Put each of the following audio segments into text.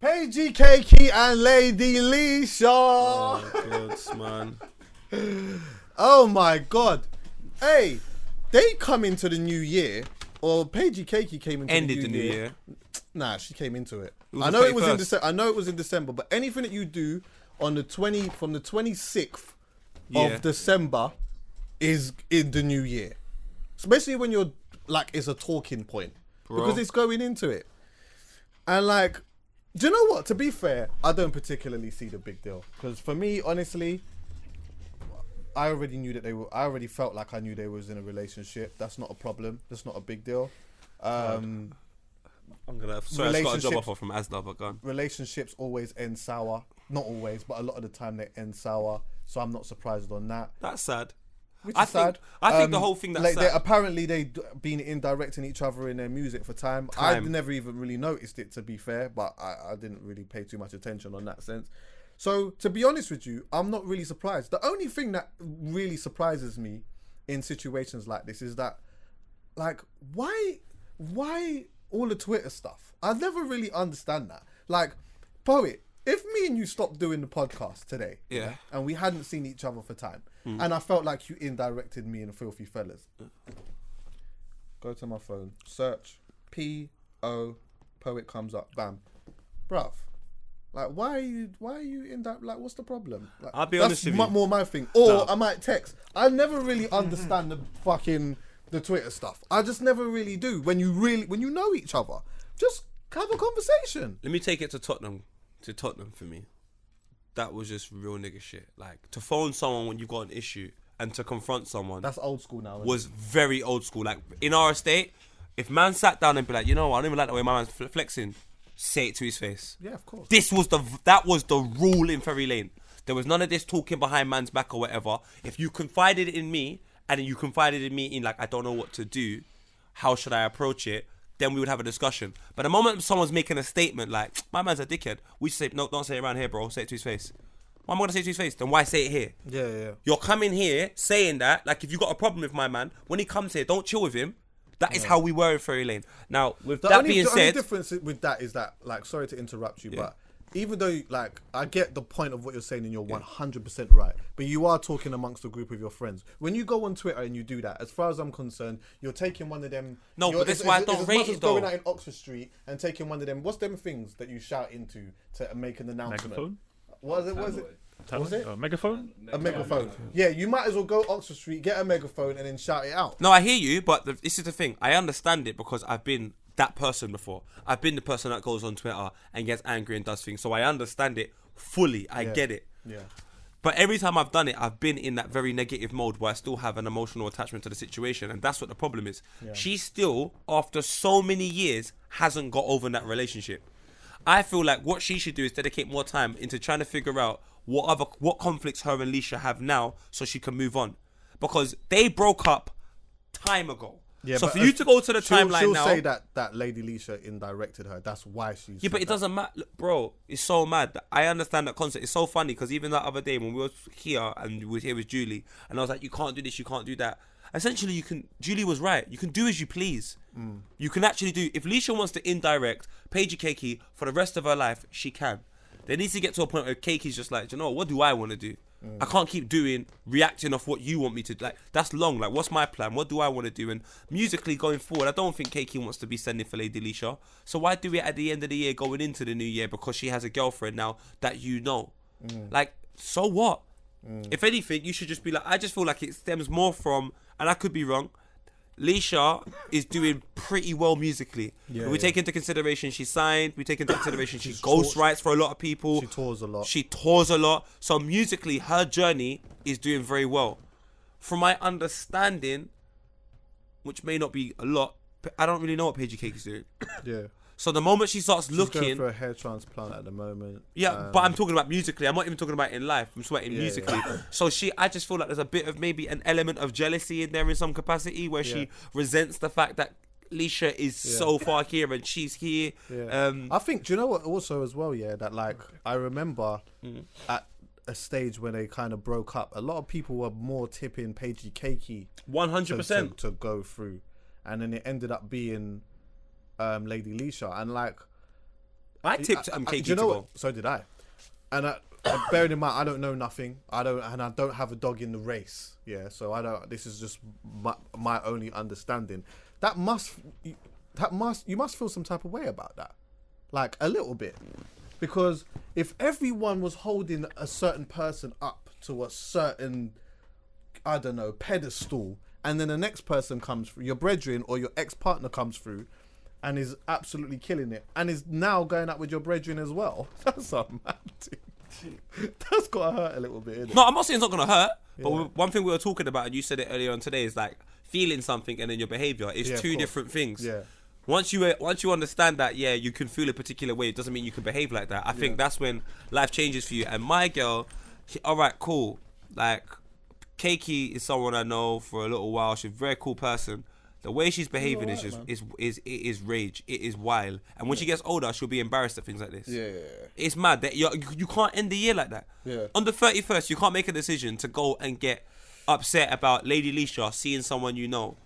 Paigey Cakey and Lady Leshurr. Oh, God, man. Oh my God. Hey, they come into the new year, or Paigey Cakey came into Ended the new year. Nah, she came into it. I know it was in December. I know it was in December, but anything that you do on the from the 26th of December is in the new year. Especially when you're like, it's a talking point. Because it's going into it. And like, do you know what? To be fair, I don't particularly see the big deal. Because for me, honestly, I already knew that I already felt like I knew they was in a relationship. That's not a problem. That's not a big deal. I'm gonna. Sorry, I just got a job offer from Asda, but gone. Relationships always end sour. Not always, but a lot of the time they end sour. So I'm not surprised on that. That's sad. Which is sad. I think the whole thing that's like sad. Apparently they've been indirecting each other in their music for time. I've never even really noticed it, to be fair, but I didn't really pay too much attention on that sense. So to be honest with you, I'm not really surprised. The only thing that really surprises me in situations like this is that, like, why all the Twitter stuff? I never really understand that. Like, Poet, if me and you stopped doing the podcast today, and we hadn't seen each other for time, and I felt like you indirected me and Filthy Fellas, go to my phone, search P.O. Poet comes up, bam, bruv. Like, why are you in that? Like, what's the problem? Like, I'll be honest with you. That's more my thing. Or I might text. I never really understand the Twitter stuff. I just never really do. When you know each other, just have a conversation. Let me take it to Tottenham for me. That was just real nigga shit. Like, to phone someone when you've got an issue and to confront someone. That's old school now. Was very old school. Like, in our estate, if man sat down and be like, you know what, I don't even like the way my man's flexing, say it to his face. Yeah, of course. That was the rule in Ferry Lane. There was none of this talking behind man's back or whatever. If you confided in me and you confided in me in like, I don't know what to do, how should I approach it? Then we would have a discussion. But the moment someone's making a statement like, my man's a dickhead, we say, no, don't say it around here, bro. Say it to his face. Why am I going to say it to his face? Then why say it here? Yeah. You're coming here saying that, like, if you got a problem with my man, when he comes here, don't chill with him. That is how we were in Ferry Lane. Now, with that being said... The only difference with that is that, like, sorry to interrupt you, but even though, like, I get the point of what you're saying and you're 100% right, but you are talking amongst a group of your friends. When you go on Twitter and you do that, as far as I'm concerned, you're taking one of them... No, but that's why I don't rate it, though. Going out in Oxford Street and taking one of them... What's them things that you shout into to make an announcement? Megaphone? What was it? What was it? A megaphone? A megaphone. Yeah, you might as well go Oxford Street, get a megaphone, and then shout it out. No, I hear you, but this is the thing. I understand it because I've been that person before. I've been the person that goes on Twitter and gets angry and does things. So I understand it fully. I get it. Yeah. But every time I've done it, I've been in that very negative mode where I still have an emotional attachment to the situation. And that's what the problem is. Yeah. She still, after so many years, hasn't got over that relationship. I feel like what she should do is dedicate more time into trying to figure out what conflicts her and Leshurr have now so she can move on. Because they broke up time ago. Yeah, so for you to go to the timeline now... She'll say that Lady Leshurr indirected her. That's why she's... Yeah, but it doesn't matter. Bro, it's so mad. I understand that concept. It's so funny because even that other day when we were here and we were here with Julie and I was like, you can't do this, you can't do that. Essentially, Julie was right. You can do as you please. You can actually do... If Leshurr wants to indirect Paigey Cakey for the rest of her life, she can. There needs to get to a point where Cakey's just like, you know what do I want to do? I can't keep reacting off what you want me to do. Like, that's long. Like, what's my plan? What do I want to do? And musically going forward, I don't think Cakey wants to be sending for Lady Leshurr. So why do it at the end of the year going into the new year because she has a girlfriend now that you know? Like, so what? If anything, you should just be like, I just feel like it stems more from, and I could be wrong, Leshurr is doing pretty well musically. We take into consideration she's signed. We take into consideration she ghost writes for a lot of people. She tours a lot. So musically, her journey is doing very well. From my understanding, which may not be a lot, I don't really know what Paigey Cakey is doing. Yeah. So the moment she starts looking... She's going for a hair transplant at the moment. Yeah, but I'm talking about musically. I'm not even talking about in life. I'm sweating musically. Yeah. So I just feel like there's a bit of maybe an element of jealousy in there in some capacity where she resents the fact that Leshurr is so far here and she's here. Yeah. I think, do you know what also as well, that like, I remember at a stage when they kind of broke up, a lot of people were more tipping Paigey Cakey 100% to go through. And then it ended up being... Lady Leshurr, and like I tipped Cakey do you know to what? go. So did I. And bearing in mind, I don't know nothing. I don't have a dog in the race. Yeah, so I don't. This is just my only understanding. You must feel some type of way about that, like a little bit, because if everyone was holding a certain person up to a certain, I don't know, pedestal, and then the next person comes through, your brethren or your ex-partner comes through, and is absolutely killing it, and is now going out with your brethren as well. That's a mad thing. That's gotta hurt a little bit, innit? No, I'm not saying it's not gonna hurt, but one thing we were talking about, and you said it earlier on today, is like feeling something and then your behaviour is two different things. Yeah. Once you understand that, you can feel a particular way, it doesn't mean you can behave like that. I think that's when life changes for you. And my girl, all right, cool. Like, Cakey is someone I know for a little while. She's a very cool person. The way she's behaving is rage. It is wild. And when she gets older, she'll be embarrassed at things like this. Yeah. It's mad that you can't end the year like that. Yeah. On the 31st, you can't make a decision to go and get upset about Lady Leshurr seeing someone you know.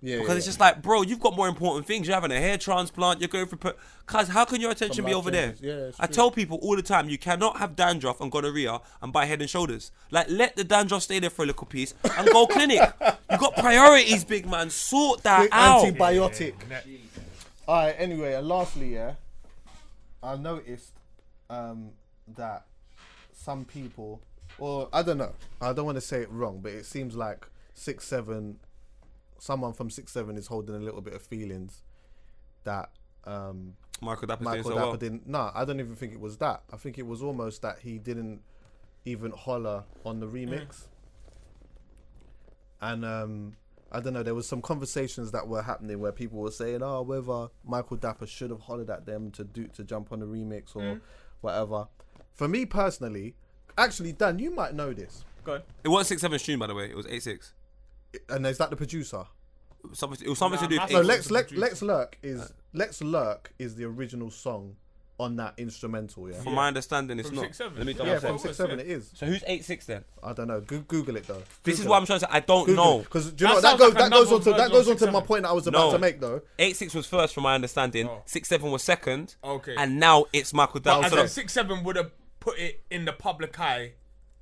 Yeah. Because it's just like, bro, you've got more important things. You're having a hair transplant. You're going for... Cuz, how can your attention be over there? Yeah, I tell people all the time, you cannot have dandruff and gonorrhea and buy Head and Shoulders. Like, let the dandruff stay there for a little piece and go clinic. You got priorities, big man. Sort that out. Antibiotic. Alright, anyway, and lastly, I noticed that some people, or I don't know, I don't want to say it wrong, but it seems like 6-7, someone from 6-7 is holding a little bit of feelings that Michael Dapper didn't. No, I don't even think it was that. I think it was almost that he didn't even holler on the remix. And I don't know, there was some conversations that were happening where people were saying, whether Michael Dapper should have hollered at them to jump on the remix or whatever. For me personally, actually, Dan, you might know this. Go ahead. It wasn't 6-7 stream, by the way. It was 8-6. And is that the producer? It was something to do with No, 8-6. Let's Lurk is the original song on that instrumental, yeah? From my understanding, it's From not. 6-7. Let me double Yeah, check. from 6-7 it is. So who's 8-6 then? I don't know. Google it though. This is what I'm trying to say. I don't know. Because do you know That that sounds goes like that goes another on to my 6-7. point that I was about No. to make though. 8-6 was first, from my understanding. Oh. 6-7 was second. Okay. And now it's Michael Dapper. And So then 6-7 would have put it in the public eye.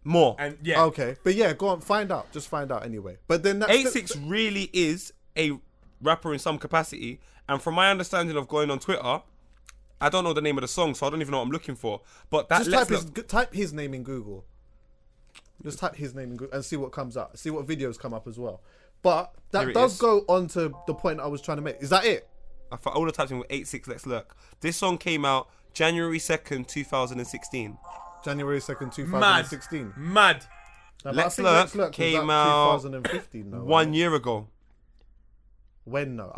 more. And yeah. Okay, but yeah, go on, find out. Just find out anyway. But then that's 8-6 really is a rapper in some capacity. And from my understanding of going on Twitter, I don't know the name of the song, so I don't even know what I'm looking for. But that just type his name in Google. Just type his name in Google and see what comes up. See what videos come up as well. But that does go on to the point I was trying to make. Is that it? I thought all the types in with 8-6 Let's Lurk. This song came out January 2nd, 2016. January 2nd, 2016. Mad. No, but I Let's think Lurk came out 2015. No, 1 year ago. When? No,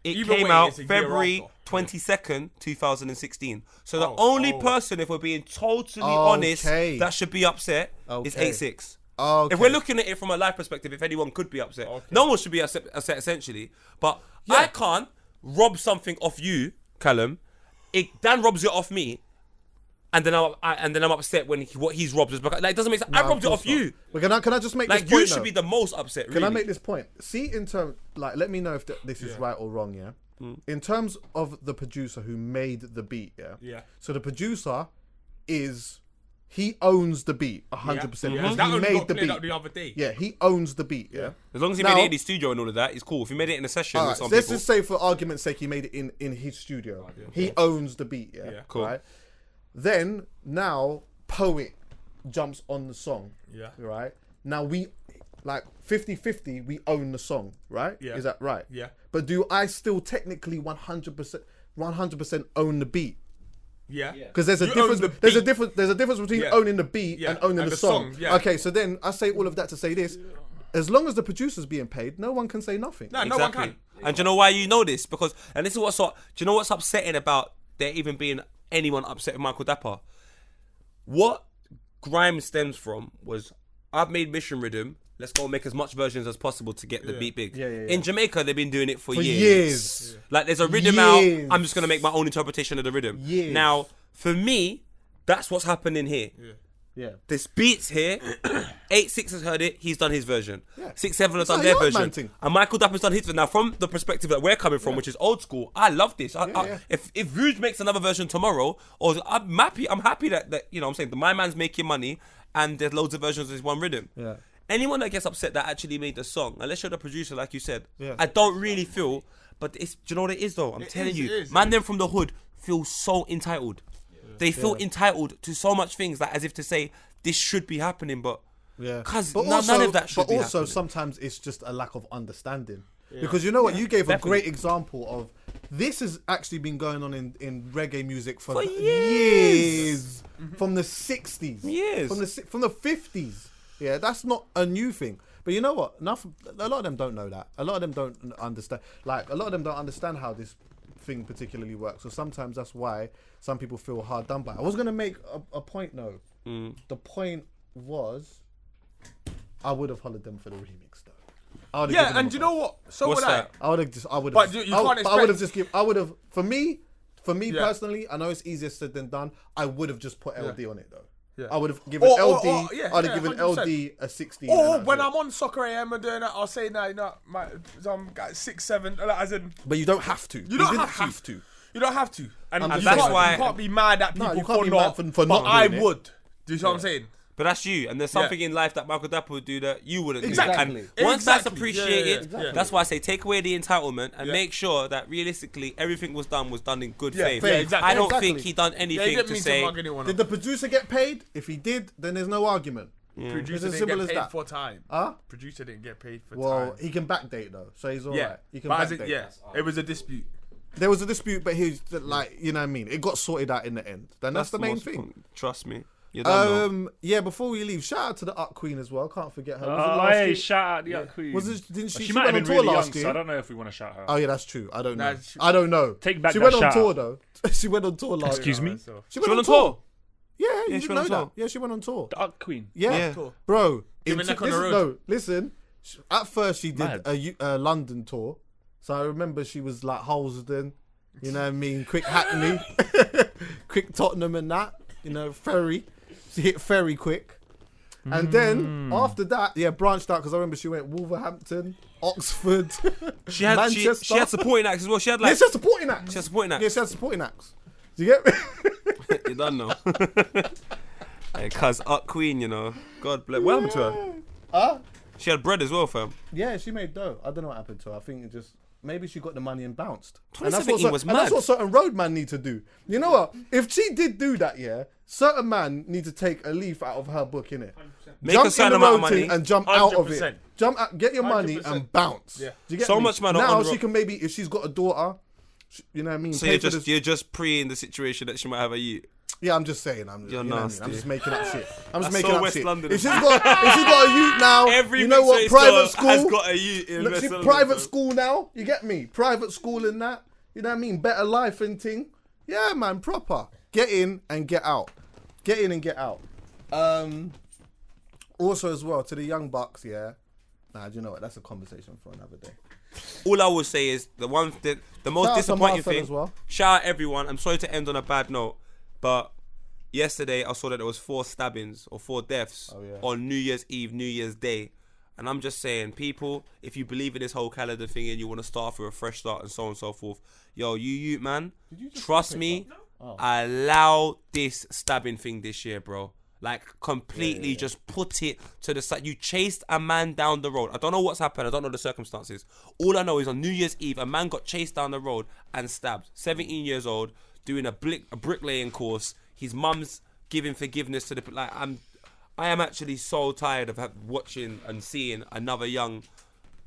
It Either came way, out it's a year February after. 22nd, 2016. So the only person, if we're being totally honest, that should be upset is 8-6. Okay. If we're looking at it from a life perspective, if anyone could be upset, no one should be upset essentially. But I can't rob something off you, Callum. Dan robs it off me, and then I'm upset when what he's robbed is like it doesn't make sense. I robbed it off you. But can I just make this Like point? you should be the most upset. Can I make this point? See, in terms, like, let me know if this is right or wrong. Yeah. In terms of the producer who made the beat. Yeah. Yeah. So the producer he owns the beat 100%. Yeah. Because That he only made got the cleared beat. up the other day. Yeah, he owns the beat. Yeah. As long as he Now- made it in the studio and all of that, it's cool. If he made it in a session with some Let's people, just say, for argument's sake, he made it in his studio. He owns the beat. Yeah. Cool. Right. Then now Poet jumps on the song. Yeah. Right. Now we, like 50-50, we own the song. Right. Yeah. Is that right? Yeah. But do I still technically 100% own the beat? Yeah. Because there's a You difference. own the There's a beat. difference. There's a difference between owning the beat and owning the song. Yeah. Okay, so then I say all of that to say this: as long as the producer's being paid, no one can say nothing. No, no one can. And do you know why you know this? Because, and this is what's do you know what's upsetting about there even being anyone upset with Michael Dapper? What grime stems from was I've made Mission Rhythm. Let's go make as much versions as possible to get the beat big. Yeah. In Jamaica, they've been doing it for years. Like there's a rhythm out. I'm just gonna make my own interpretation of the rhythm. Years. Now, for me, that's what's happening here. Yeah. This beats here. 8-6 has heard it. He's done his version. Yeah. 6-7 has It's done a their Yardman version. thing. And Michael Dapper's done his version. Now, from the perspective that we're coming from, which is old school, I love this. Yeah. If Rouge makes another version tomorrow, or I'm happy that you know what I'm saying, my man's making money and there's loads of versions of this one rhythm. Yeah. Anyone that gets upset that actually made the song, unless you're the producer, like you said, Yeah. I don't really feel. But it's, do you know what it is though? I'm telling you, man, them from the hood feel so entitled. They feel entitled to so much things, like as if to say this should be happening, but because none of that should be happening. But also sometimes it's just a lack of understanding. Because you know what, you gave a great example of this has actually been going on in reggae music for years. From the 60s, from the 50s. Yeah, that's not a new thing. But you know what? A lot of them don't know that. A lot of them don't understand. Like, a lot of them don't understand how this thing particularly works. So sometimes that's why some people feel hard done by. I was going to make a point, though. The point was, I would have hollered them for the remix, though. Yeah, and you know what? So What's would that? I. I would have just. I would But have. you can't I would have expect- just. I would have. For me personally, I know it's easier said than done. I would have just put LD on it though. Yeah. I would have given LD. I'd have given 100%. LD a 16. Or and when that's it. I'm on Soccer AM and doing that, I'll say, nah, you know, I'm 6, 7, as in, But you don't have to. you don't didn't have to. to. You don't have to. And just you saying. can't, That's you can't be mad at people you can't for be not, mad for but not I doing it. would. Do you see what I'm saying? But that's you, and there's something in life that Michael Dapper would do that you wouldn't Exactly. do. And once that's Exactly. appreciated, Yeah. that's why I say take away the entitlement and Yeah. make sure that realistically everything was done in good faith. Yeah, exactly. I don't Exactly. think he done Yeah, anything he didn't to mean say. to mug anyone Did up. the producer get paid? If he did, then there's no argument. Producer It's as didn't simple get as paid that. for time. Huh? Producer didn't get paid for Well, time. he can backdate though, so he's alright. Yeah, He can but as backdate. it, it was a dispute. There was a dispute, but he's like, you know what I mean. It got sorted out in the end. Then that's the main most thing. important. Trust me. You don't know. Yeah. Before we leave, shout out to the Up Queen as well. Can't forget her. Was it Oh, last hey, year? shout out the Up Queen. Was it? Didn't she? She might have went been on tour really last young, year. so I don't know if we want to shout her out. Oh yeah, that's true. I don't know. Nah, I don't know. Take back She that went on shout tour out. though. She went on tour last. Excuse me? She went on tour? Yeah, you she didn't went know on that. tour. Yeah, she went on tour. The Up Queen. Yeah, Tour. bro. Give a neck on the road. No, listen. At first, she did Mad. a London tour, so I remember she was like Halsden, you know what I mean, quick Hackney, quick Tottenham and that, you know, Ferry. She hit Ferry quick, and then after that, branched out because I remember she went Wolverhampton, Oxford, She had Manchester. she had supporting acts as well. She had Yeah, like she had supporting acts. she had supporting acts. Yeah, she had supporting acts. Do you get me? You don't know. Hey, cuz Up Queen, you know. God bless. What happened to her? Huh? She had bread as well, fam. Yeah, she made dough. I don't know what happened to her. I think it just maybe she got the money and bounced. 2017 was and that's mad. what certain roadman need to do. You know what? If she did do that, certain man need to take a leaf out of her book, innit? Make a certain amount of money. and jump out of 100%. it. Jump out, get your money 100%. and bounce. Yeah. Do you get So me? much man Now on the she road. can maybe, if she's got a daughter, you know what I mean? So pay you're for just this- you're just pre-ing the situation that she might have a youth. Yeah, I'm just saying. You know what I mean? nasty. I'm just making up shit. I'm just That's making so up West shit. London. If she's got a youth now, Every you know what? mixtape Private store has school got a youth in Look, West see, London, private fam. school now, you get me? Private school and that, you know what I mean? Better life and thing. Yeah, man, proper. Get in and get out. Get in and get out. Also as well, to the young bucks, do you know what? That's a conversation for another day. All I will say is the most Shout out to disappointing Marcel thing. as well. Shout out everyone. I'm sorry to end on a bad note, but yesterday I saw that there was 4 stabbings or 4 deaths on New Year's Eve, New Year's Day. And I'm just saying, people, if you believe in this whole calendar thing and you want to start for a fresh start and so on and so forth, yo, you man, trust me, allow this stabbing thing this year, bro. Like, completely just put it to the side. You chased a man down the road. I don't know what's happened. I don't know the circumstances. All I know is on New Year's Eve, a man got chased down the road and stabbed. 17 years old, doing a bricklaying course. His mum's giving forgiveness to the... Like, I am actually so tired of watching and seeing another young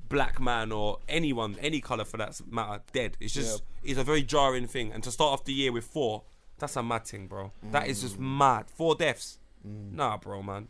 black man or anyone, any colour for that matter, dead. It's just, it's a very jarring thing. And to start off the year with 4, that's a mad thing, bro. That is just mad. 4 deaths. Nah, bro, man.